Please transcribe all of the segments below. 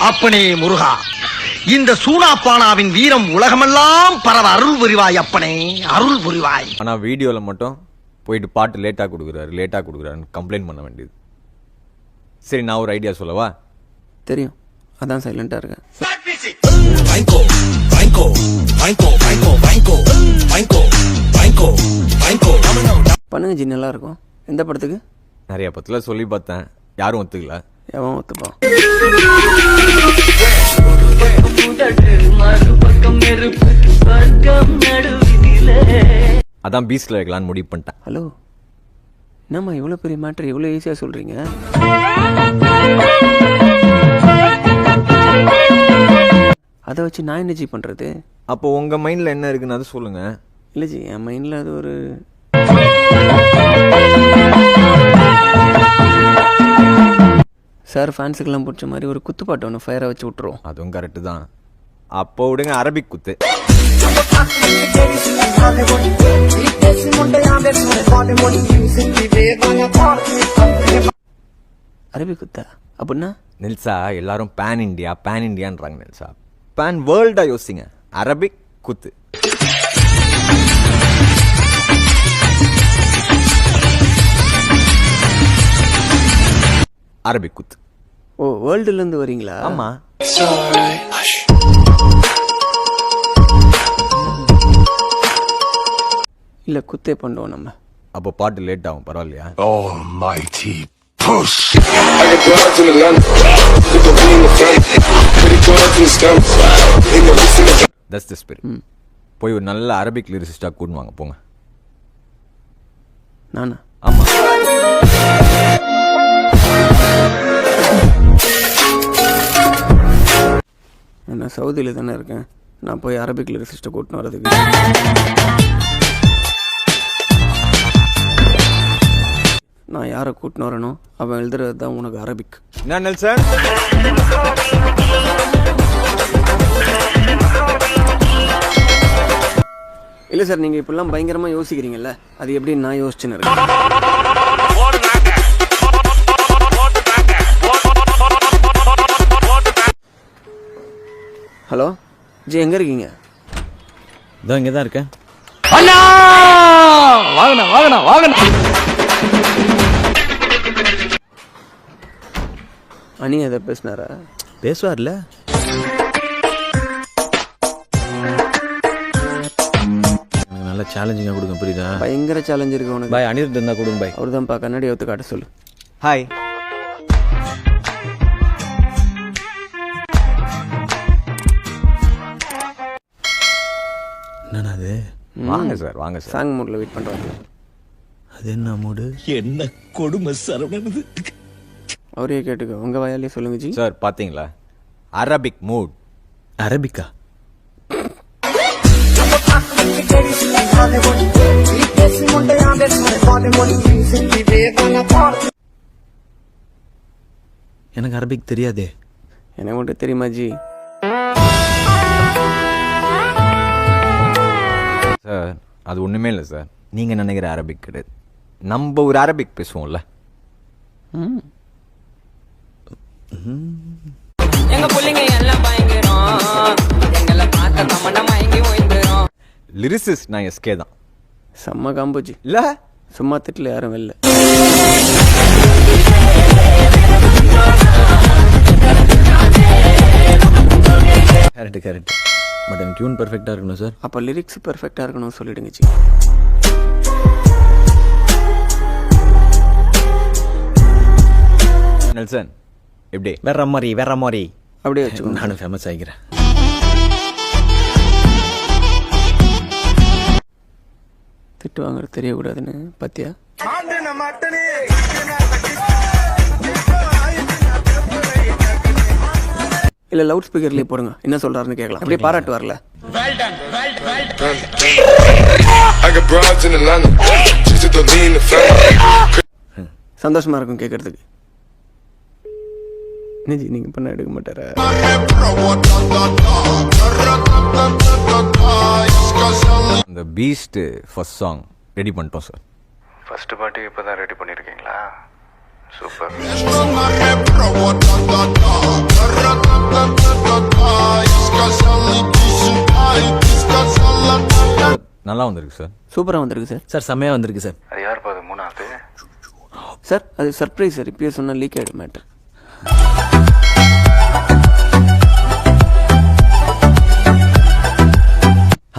அப்பனே முருகா, இந்த சூனாப்பானாவின் வீரம் உலகமெல்லாம் பரவ அருள் புரிவாய் அப்பனே, அருள் புரிவாய். ஆனா வீடியோல மட்டும் போயிட்டு பாட்டு லேட்டா கொடுக்குறாருன்னு கம்ப்ளைண்ட் பண்ண வேண்டியது. சரி, நான் ஒரு ஐடியா சொல்லவா? தெரியும், அதான் சைலண்டா இருக்கேன். பண்ணுங்க ஜி, நல்லா இருக்கும். எந்த படத்துக்கு? நிறைய பத்துல சொல்லி பார்த்தேன், யாரும் ஒத்துக்கல. எவன் ஒத்துப்பான்? அதான் பீஸ்ல வைக்கலான்னு முடிவு பண்ணிட்டேன். ஹலோ, என்னம்மா இவ்வளோ பெரிய மேட்டர் இவ்வளோ ஈஸியாக சொல்கிறீங்க? அதை வச்சு நான் என்ன ஜி பண்ணுறது? அப்போ உங்க மைண்ட்ல என்ன இருக்குன்னு அது சொல்லுங்க. இல்லை ஜி, என் மைண்டில் அது ஒரு சார் ஃபேன்ஸுக்கெல்லாம் பிடிச்ச மாதிரி ஒரு குத்துப்பாட்டு ஒன்று ஃபயரை வச்சு விட்டுருவோம். அதுவும் கரெக்டு தான். அப்போ விடுங்க, அரபிக் குத்து. அரபிக் குத்தா அப்படின்னா? நெல்சா, எல்லாரும் பேன் இண்டியான்றாங்க. நெல்சா, பேன் வேர்ல்டா யோசிங்க. அரபிக் குத்து. அரபிக் குத்து. ஓ, வேர்ல்டுலேருந்து வரீங்களா? ஆமா. இல்லை, குத்தே பண்ணுவோம் நம்ம. அப்போ பாட்டு லேட் ஆகும், பரவாயில்லையா? Almighty push. That's the spirit. போய் ஒரு நல்ல அரபிக் லிரிசிஸ்டா கூட்டின்னு வாங்க, போங்க. நானா? ஆமா. நான் சவுதியில் தானே இருக்கேன். நான் போய் அரபிக் லிரிசிஸ்ட்டை கூட்டின்னு வரதுக்கு நான் யாரை கூட்டின்னு வரணும்? அவன் எழுதுறது தான் உனக்கு அரபிக். என்ன நெல்சன்? இல்லை சார், நீங்கள் இப்படிலாம் பயங்கரமாக யோசிக்கிறீங்கல்ல, அது எப்படின்னு நான் யோசிச்சுன்னு இருக்கேன். ஹலோ ஜி, எங்கே இருக்கீங்க? இதோ இங்கே தான் இருக்கேன். அண்ணா, வாங்கண்ணா. அனி எதை பேசினாரா? பேசுவார்ல. எனக்கு நல்ல சேலஞ்சிங்காக கொடுங்க, புரியுதா? பயங்கர சேலஞ்ச் இருக்கு உனக்கு. பாய், அனிருத் இருந்தா கொடுங்க பாய். அவர் தான்ப்பா, கண்ணாடி எடுத்து காட்ட சொல்லு. ஹாய். என்னண்ணா அது? வாங்க சார், வாங்க சார். சாங் மூடில் வெயிட் பண்ணுறாங்க. அது என்ன மூடு? என்ன கொடுமை சரவணது. அவரே கேட்டுக்க, உங்கள் வாயாலே சொல்லுங்க ஜி. சார், பார்த்தீங்களா? Arabic mood. அரபிக்கா? எனக்கு அரபிக் தெரியாதே. எனக்கு மட்டும் தெரியுமா ஜி? சார், அது ஒன்றுமே இல்லை சார். நீங்கள் நினைக்கிற அரபிக் கிடையாது. நம்ம ஒரு அரபிக் பேசுவோம்ல. எங்க புள்ளைங்க எல்லாம் பயங்கரம், எங்களை பார்த்த தமண்ட மயங்கி ஓய்ந்துரும். லிரிசிஸ் நான் எஸ்கே தான். செம்ம காம்போஜி. இல்லை, சும்மா திட்டில் யாரும் வெளில. கரெக்ட். பட் எனக்கு டியூன் பெர்ஃபெக்டாக இருக்கணும் சார். அப்போ லிரிக்ஸ் பெர்ஃபெக்டாக இருக்கணும்னு சொல்லிடுங்க ஜி. நெல்சன், எப்படி? வேற மாதிரி அப்படியே வச்சுக்கோ. நானும் ஃபேமஸ் ஆகிக்கிறேன். திட்டு வாங்குறது தெரியக்கூடாதுன்னு பத்தியா? இல்லை, லவுட் ஸ்பீக்கர்லேயே போடுங்க, என்ன சொல்கிறாருன்னு கேட்கலாம். அப்படியே பாராட்டு வரல. சந்தோஷமா இருக்கும் கேட்கறதுக்கு. நிஜி, நீங்கள் பண்ண எடுக்க மாட்டாரா? இந்த பீஸ்ட் ஃபர்ஸ்ட் சாங் ரெடி பண்ணிட்டோம் சார். ஃபர்ஸ்ட் பாட்டு இப்போ தான் ரெடி பண்ணியிருக்கீங்களா? சூப்பர். நல்லா வந்திருக்கு சார். சூப்பராக வந்திருக்கு சார். சார் செம்மையாக வந்திருக்கு சார். அது யார் பாது மூணாவது? சார் அது சர்ப்ரைஸ் சார். இப்பயே சொன்னால் லீக் ஆகிடும் மேட்டர்.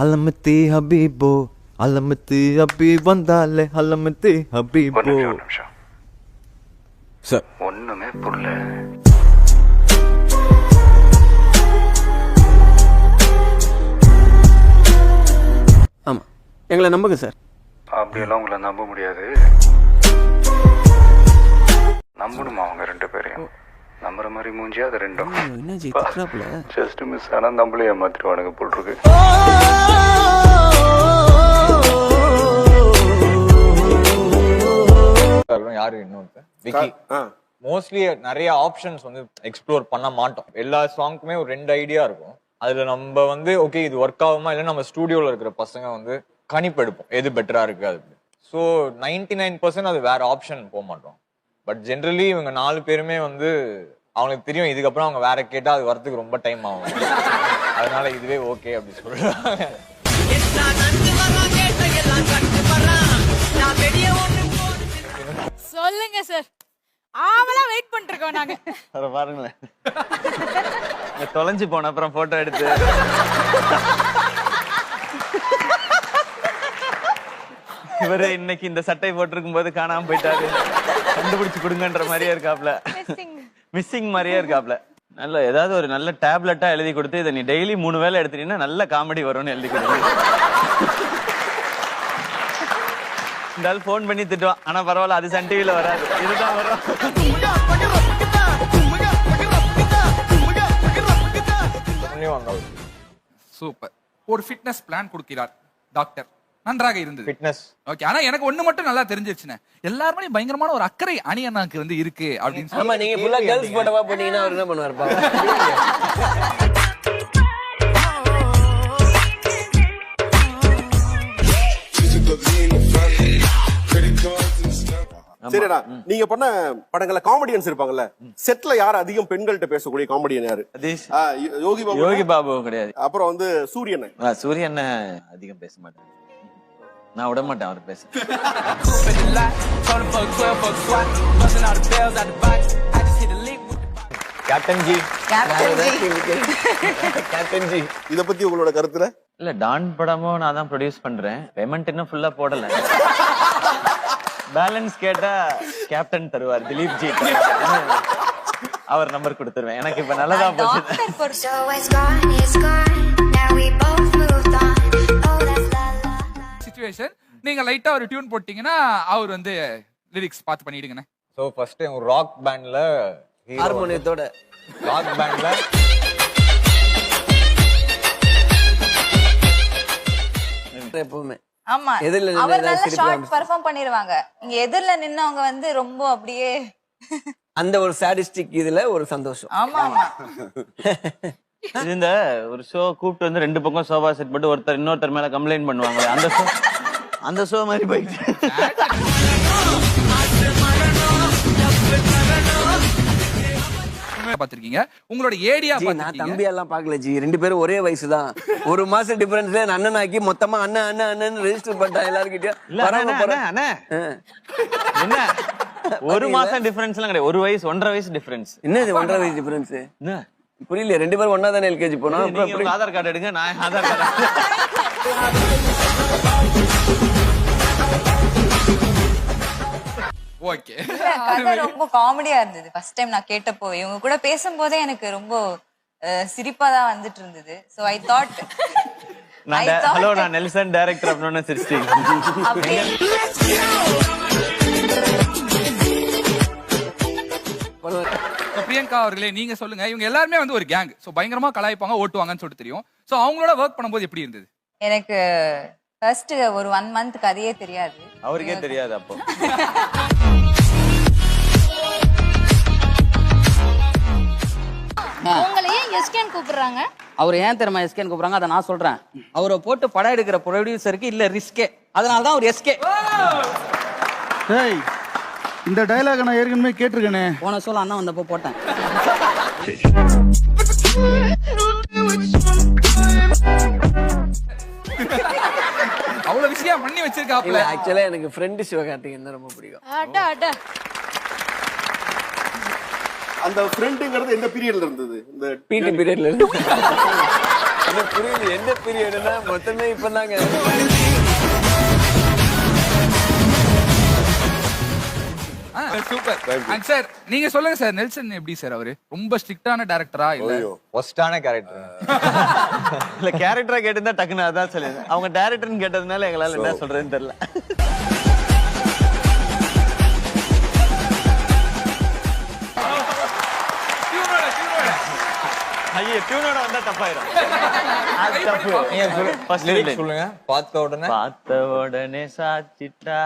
அலமத்தி ஹபீபோ அலமத்தி ஹபீப் வந்தாலே அலமத்தி ஒரு ஹபீபோ. நிமிஷம் சார் ஒண்ணுமே புரியல. ஆமாம், எங்களை நம்புங்க சார். அப்படியெல்லாம் உங்களை நம்ப முடியாது. நம்பணுமா அவங்க ரெண்டு பேரையும்? நம்புற மாதிரி மூஞ்சியா அது ரெண்டும். என்ன ஜி திட்டுறாப்புல? ஜஸ்ட் மிஸ் ஆனா நம்மளே ஏமாத்திடுவானுங்க போட்டிருக்கு. யாரு இன்னொரு விக்கி. மோஸ்ட்லி நிறைய ஆப்ஷன்ஸ் வந்து எக்ஸ்ப்ளோர் பண்ண மாட்டோம். எல்லா சாங்க்குமே ஒரு 2 ஐடியா இருக்கும். அதுல நம்ம வந்து ஓகே இது ஒர்க் ஆகுமா இல்லை நம்ம ஸ்டூடியோல இருக்கிற பசங்க வந்து கணிப்பெடுப்போம் எது பெட்டரா இருக்கு அது. ஸோ 99% அது வேற ஆப்ஷன் போக மாட்டோம். பட் ஜென்ரலி இவங்க 4 பேருமே வந்து அவங்களுக்கு தெரியும் இதுக்கப்புறம் அவங்க வேற கேட்டா அது வரதுக்கு ரொம்ப டைம் ஆகும். அதனால இதுவே ஓகே அப்படி சொல்றாங்க. சொல்லுங்க சார். ஆவலா வெயிட் பண்ணிட்டு இருக்கோம் நாங்க. அதை பாருங்களேன், தொலைஞ்சு போன அப்புறம் போட்டோ எடுத்து இவரு இன்னைக்கு இந்த சட்டை போட்டிருக்கும் போது காணாம போயிட்டாரு, கண்டுபிடிச்சு கொடுங்கன்ற மாதிரியே இருக்காப்ல, மிஸ்ஸிங் மாதிரியே இருக்காப்ல. நல்ல ஏதாவது ஒரு நல்ல டேப்லெட்டா எழுதி கொடுத்து இதை நீ டெய்லி 3 வேளை எடுத்துட்டீங்கன்னா நல்ல காமெடி வரும்னு எழுதி கொடுத்து. இந்த ஆள் போன் பண்ணி திட்டுவான், ஆனா பரவாயில்ல அது சன் டிவில வராது, இதுதான் வரும். சூப்பர். ஒரு ஃபிட்னஸ் பிளான் கொடுக்கிறார் டாக்டர், நன்றாக இருந்தது. Fitness okay. ஆனா எனக்கு ஒண்ணு மட்டும் நல்லா தெரிஞ்சிருச்சுனே, எல்லாருமே பயங்கரமான ஒரு அக்கறை அணியனாக்கு வந்து இருக்கு அப்படின்னு ஆமா, நீங்க ஃபுல்லா கேர்ள்ஸ் போட்டோவா போட்டீங்கன்னா அவர் என்ன பண்ணுவார் பாவம். சரிடா, நீங்க பண்ண படங்கள்ல காமெடியன்ஸ் இருப்பாங்கல்ல, செட்ல யார் அதிகம் பெண்கள்கிட்ட பேசக்கூடிய காமெடியன் யாரு? யோகி பாபு. யோகி பாபு கிடையாது. அப்புறம் வந்து சூரியன். சூரியன் அதிகம் பேச மாட்டேன், நான் விட மாட்டேன் அவர் பேச. Captain G. கேப்டன் ஜி இத பத்தி உங்களோட கருத்துல? இல்ல, டான் படமும் நான் தான் ப்ரொடியூஸ் பண்றேன், பேமெண்ட் இன்னும் ஃபுல்லா போடல. பேலன்ஸ் கேட்டா கேப்டன் தருவார், திலீப் ஜி அவர் நம்பர் கொடுத்துருவேன். எனக்கு இப்ப நல்லதா போச்சு. சிச்சுவேஷன் நீங்க லைட்டா ஒரு டியூன் போட்டீங்கன்னா அவர் வந்து லிரிக்ஸ் பார்த்து பண்ணிடுங்கண்ணே. ஸோ ஃபர்ஸ்ட் ஒரு ராக் பேண்ட்ல ஹார்மோனியத்தோட ராக் பேண்ட்ல எப்பவுமே ஆமா, அவர் நல்ல ஷார்ட் பெர்ஃபார்ம் பண்ணிடுவாங்க. இங்க எதிரில நின்னவங்க வந்து ரொம்ப அப்படியே அந்த ஒரு சாடிஸ்டிக் இதுல ஒரு சந்தோஷம். ஆமா ஆமா. இது இந்த ஒரு ஷோ கூப்பிட்டு வந்து 2 பக்கம் சோபா செட் போட்டு ஒருத்தர் இன்னொருத்தர் மேல கம்ப்ளைண்ட் பண்ணுவாங்க, அந்த ஷோ மாதிரி போயிட்டு பாத்திருக்கீங்க. உங்களோட ஏடியா நான் தம்பி எல்லாம் பாக்கல ஜி, 2 பேரும் ஒரே வயசு தான், 1 மாசம் டிஃபரன்ஸ்ல அண்ணன் ஆக்கி மொத்தமா அண்ணன் அண்ணன் அண்ணன் ரெஜிஸ்டர் பண்ணிட்டா எல்லார்கிட்டயும். என்ன 1 மாசம் டிஃபரன்ஸ் எல்லாம் கிடையாது, 1 வயசு 1.5 வயசு டிஃபரன்ஸ். என்னது 1.5 வயசு டிஃபரன்ஸ்? புரியல, 2 பேரும் ஒன்னா தானே எல்கேஜி போனோம். ஆதார் கார்டு எடுங்க, நான் ஆதார் கார்டு. ஓகே. கதை ரொம்ப காமெடியா இருந்தது. ஃபர்ஸ்ட் டைம் நான் கேட்டப்போ இவங்க கூட பேசும்போதே எனக்கு ரொம்ப சிரிப்பா தான் வந்துட்டு இருந்தது. சோ ஐ தாட் ஹலோ நான் நெல்சன் டைரக்டர் அப்படினு சிரிச்சிட்டீங்க. பிரியங்கா அவர்களே, நீங்க சொல்லுங்க. இவங்க எல்லாருமே வந்து ஒரு கேங், சோ பயங்கரமா கலாய்ப்பாங்க, ஓட்டுவாங்கன்னு சொல்லிட்டு தெரியும். சோ அவங்களோட ஒர்க் பண்ணும்போது எப்படி இருந்தது? எனக்கு ஃபர்ஸ்ட் ஒரு 1 மந்த் கதையே தெரியாது. அவருக்கே தெரியாது அப்போ. உங்களை ஏன் எஸ்கேன் கூப்பிடுறாங்க? அவர் ஏன் தெரியுமா எஸ்கேன் கூப்பிடுறாங்க? அதை நான் சொல்றேன். அவரை போட்டு படம் எடுக்கிற ப்ரொடியூசருக்கு இல்ல ரிஸ்கே, அதனால தான் அவர் எஸ்கே. இந்த டயலாக் நான் ஏற்கனவே கேட்டிருக்கேனே. போன சொல்ல அண்ணா வந்தப்போ போட்டேன். அவ்வளவு ஈஸியா பண்ணி வச்சிருக்காப்ல. ஆக்சுவலா எனக்கு ஃப்ரெண்டு சிவகார்த்திகேயன் தான் ரொம்ப பிடிக்கும். அந்த ஃப்ரெண்டுங்கிறது எந்த பீரியட்ல இருந்தது? இந்த பிடி பீரியட்ல இருந்து. எனக்கு புரியுது எந்த பீரியட்னா மொத்தமே இப்பதாங்க. சூப்பர். அண்ட் சார் நீங்க சொல்லுங்க சார், நெல்சன் எப்படி சார்? அவரு ரொம்ப ஸ்ட்ரிக்ட்டான டைரக்டரா இல்ல ஒஸ்டான கேரக்டர்? இல்ல கேரக்டரா கேட்டிருந்தா டக்குன்னு அதான் சொல்லுங்க. அவங்க டைரக்டர்னு கேட்டதுனால எங்களால என்ன சொல்றதுன்னு தெரியல. ஐயோ டியூனோட வந்தா தப்பாயிரும். அது தப்பு. நீங்க சொல்லுங்க. பார்த்த உடனே சாச்சிட்டா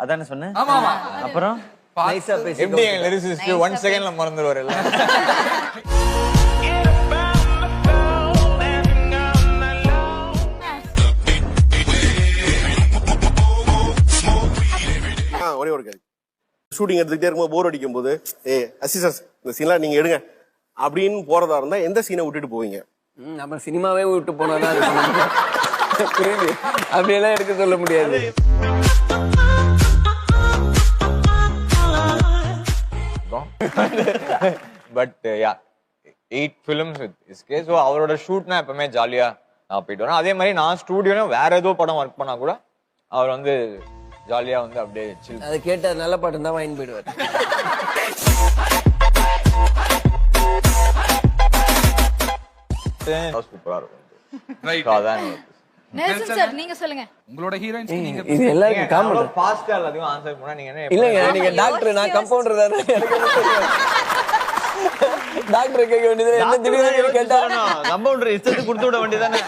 அதானே சொன்னேன். ஆமா ஆமா. அப்புறம் நைஸா பேசி எப்படி எங்க லிரிசிஸ்ட் 1 செகண்ட்ல மறந்துடுவாரு எல்லாம். ஒரே ஒரு கேள்வி. ஷூட்டிங் எடுத்துக்கிட்டே இருக்கும்போது போர் அடிக்கும் போது அசிஸ்டன்ஸ் இந்த சீன்லாம் நீங்க எடுங்க அப்படின்னு போறதா இருந்தா எந்த சீனை விட்டுட்டு போவீங்க? நம்ம சினிமாவே விட்டு போனாதான் இருக்கும். புரியுது, அப்படியெல்லாம் எடுக்க சொல்ல முடியாது. But yeah 8 films with SK. So அவரோட ஷூட்னா எப்பவுமே ஜாலியா நான் போயிட்டு வரேன். அதே மாதிரி நான் ஸ்டூடியோல வேற ஏதோ படம் ஒர்க் பண்ணா கூட அவர் வந்து ஜாலியா வந்து அப்படியே chill. அதை கேட்ட நல்ல பாட்டு தான் வாங்கி போயிடுவார். சூப்பரா இருக்கும். ரைட். அதான் நெல்சன் சார் நீங்க சொல்லுங்க. உங்களோட ஹீரோயின்ஸ் நீங்க இது எல்லாருக்கும் காமன். ஃபாஸ்டா எல்லாத்தையும் ஆன்சர் பண்ணா நீங்க என்ன இல்லங்க, நீங்க டாக்டர், நான் கம்பவுண்டர் தானே. எனக்கு டாக்டர் கேட்க வேண்டியது என்ன திடீர்னு கேட்டா கம்பவுண்டர் இஷ்டத்துக்கு கொடுத்து விட வேண்டியதானே.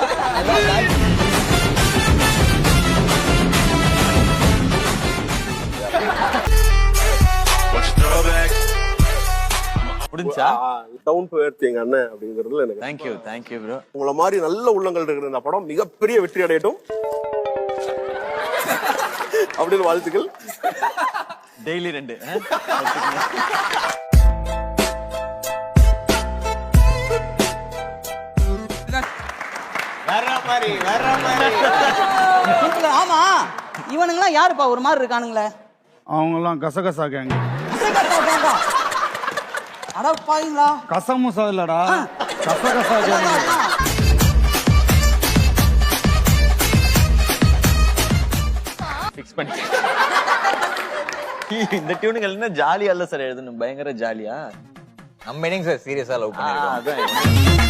முடிஞ்சா டவுன் டு எர்த் எங்க அண்ணன் அப்படிங்கிறதுல எனக்கு தேங்க்யூ ப்ரோ. உங்களை மாதிரி நல்ல உள்ளங்கள் இருக்கிற இந்த படம் மிகப்பெரிய வெற்றி அடையட்டும் அப்படின்னு வாழ்த்துக்கள். டெய்லி 2 வேற மாதிரி. ஆமா, இவனுங்களாம் யாருப்பா ஒரு மாதிரி இருக்கானுங்களே? அவங்கெல்லாம் கசகசா கேங்க. அட பாருங்களா, கசமுசா இல்லடா, கசகசா கேங்க. ஃபிக்ஸ் பண்ணி இந்த டியூனுகள் என்ன ஜாலியா இல்ல சார் எழுதணும், பயங்கர ஜாலியா. நம்ம என்னங்க சார் சீரியஸா லவ் பண்ணிருக்கோம். அதான்